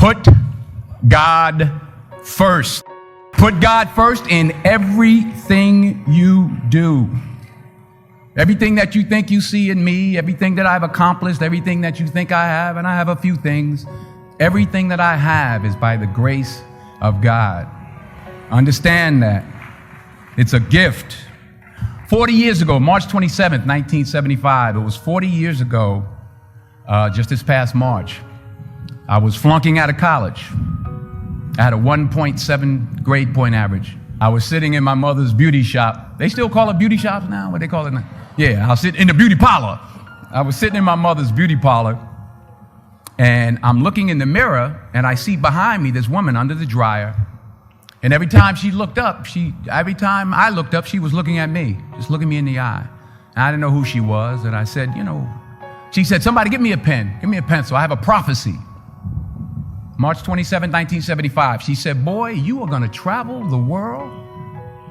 Put God first. Put God first in everything you do. Everything that you think you see in me, everything that I've accomplished, everything that you think I have, and I have a few things, everything that I have is by the grace of God. Understand that. It's a gift. 40 years ago, March 27th, 1975, it was 40 years ago, just this past March, I was flunking out of college. I had a 1.7 grade point average. I was sitting in my mother's beauty shop. They still call it beauty shops now? What they call it now? Yeah, I was sitting in the beauty parlor. I was sitting in my mother's beauty parlor, and I'm looking in the mirror, and I see behind me this woman under the dryer. And every time she looked up, every time I looked up, she was looking at me, just looking me in the eye. And I didn't know who she was, and I said, she said, somebody give me a pen, give me a pencil. I have a prophecy. March 27, 1975, she said, boy, you are going to travel the world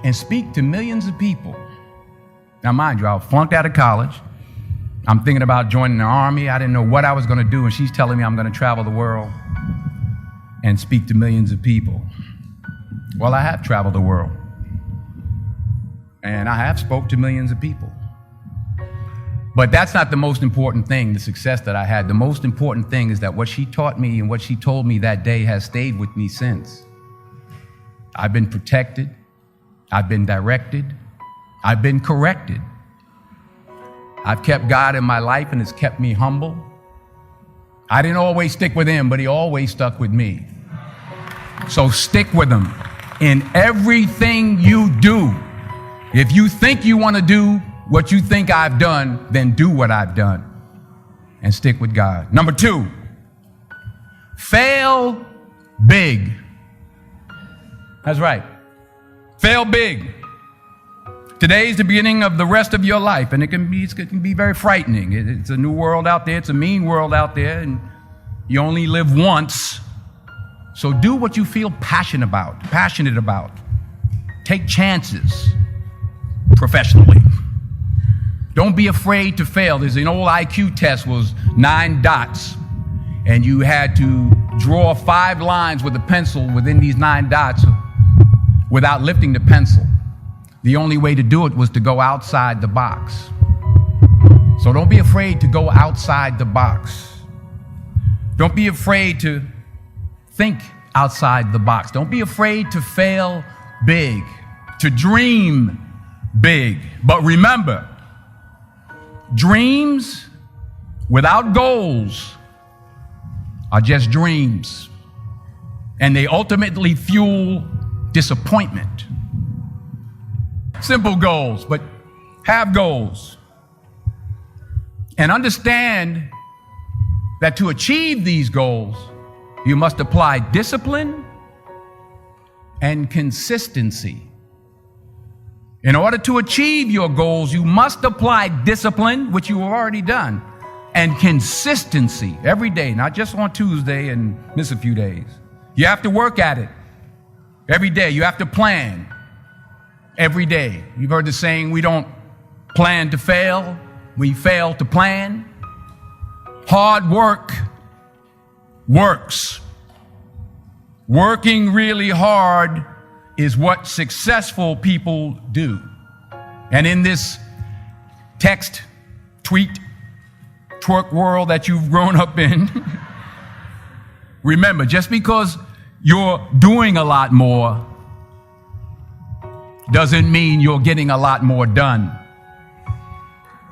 and speak to millions of people. Now, mind you, I was flunked out of college. I'm thinking about joining the army. I didn't know what I was going to do, and she's telling me I'm going to travel the world and speak to millions of people. Well, I have traveled the world, and I have spoke to millions of people. But that's not the most important thing, the success that I had. The most important thing is that what she taught me and what she told me that day has stayed with me since. I've been protected. I've been directed. I've been corrected. I've kept God in my life, and it's kept me humble. I didn't always stick with him, but he always stuck with me. So stick with him in everything you do. If you think you want to do what you think I've done, then do what I've done and stick with God. Number 2, fail big. That's right. Fail big. Today is the beginning of the rest of your life, and it can be very frightening. It's a new world out there. It's a mean world out there, and you only live once. So do what you feel passionate about. Take chances professionally. Don't be afraid to fail. There's an old IQ test, was 9 dots, and you had to draw 5 lines with a pencil within these 9 dots without lifting the pencil. The only way to do it was to go outside the box. So don't be afraid to go outside the box. Don't be afraid to think outside the box. Don't be afraid to fail big, to dream big. But remember, dreams without goals are just dreams, and they ultimately fuel disappointment. Simple goals, but have goals. And understand that to achieve these goals, you must apply discipline and consistency. In order to achieve your goals, you must apply discipline, which you have already done, and consistency every day, not just on Tuesday and miss a few days. You have to work at it every day. You have to plan every day. You've heard the saying, we don't plan to fail, we fail to plan. Hard work works. Working really hard is what successful people do. And in this text, tweet, twerk world that you've grown up in, remember, just because you're doing a lot more doesn't mean you're getting a lot more done.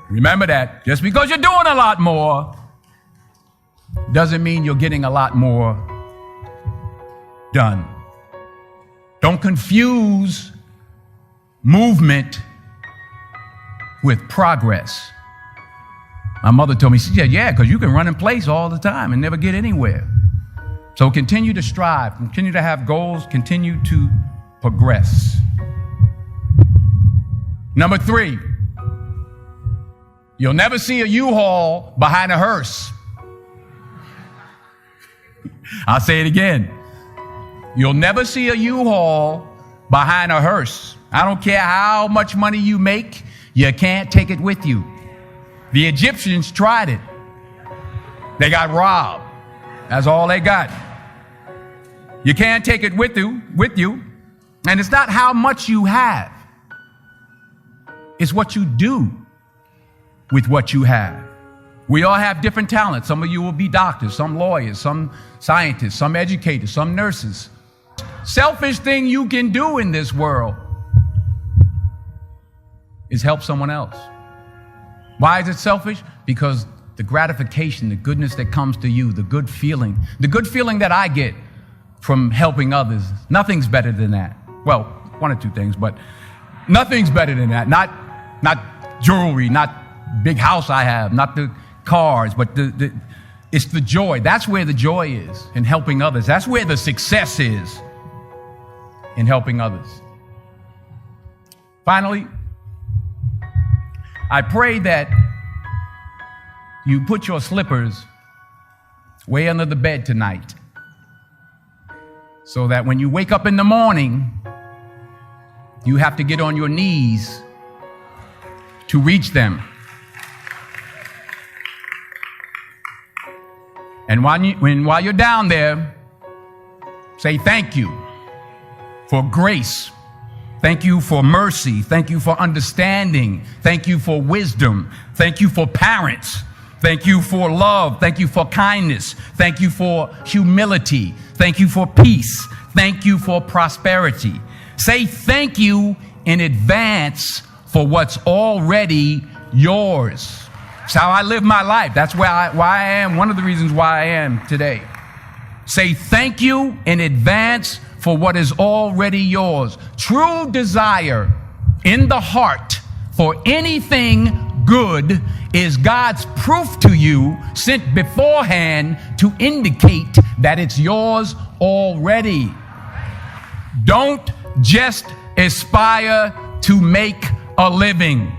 Remember that. Just because you're doing a lot more doesn't mean you're getting a lot more done. Don't confuse movement with progress. My mother told me, she said, yeah, because you can run in place all the time and never get anywhere. So continue to strive, continue to have goals, continue to progress. Number 3, you'll never see a U-Haul behind a hearse. I'll say it again. You'll never see a U-Haul behind a hearse. I don't care how much money you make, you can't take it with you. The Egyptians tried it. They got robbed. That's all they got. You can't take it with you. And it's not how much you have. It's what you do with what you have. We all have different talents. Some of you will be doctors, some lawyers, some scientists, some educators, some nurses. Selfish thing you can do in this world is help someone else. Why is it selfish? Because the gratification, the goodness that comes to you, the good feeling that I get from helping others, nothing's better than that. Well, one or two things, but nothing's better than that. Not jewelry, not big house I have, not the cars, but it's the joy. That's where the joy is, in helping others. That's where the success is, in helping others. Finally, I pray that you put your slippers way under the bed tonight, so that when you wake up in the morning, you have to get on your knees to reach them. And while you're down there, say thank you for grace. Thank you for mercy. Thank you for understanding. Thank you for wisdom. Thank you for parents. Thank you for love. Thank you for kindness. Thank you for humility. Thank you for peace. Thank you for prosperity. Say thank you in advance for what's already yours. It's how I live my life. That's why I am, one of the reasons why I am today. Say thank you in advance for what is already yours. True desire in the heart for anything good is God's proof to you, sent beforehand to indicate that it's yours already. Don't just aspire to make a living.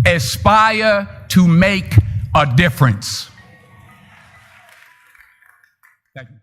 Aspire to make a difference. Thank you.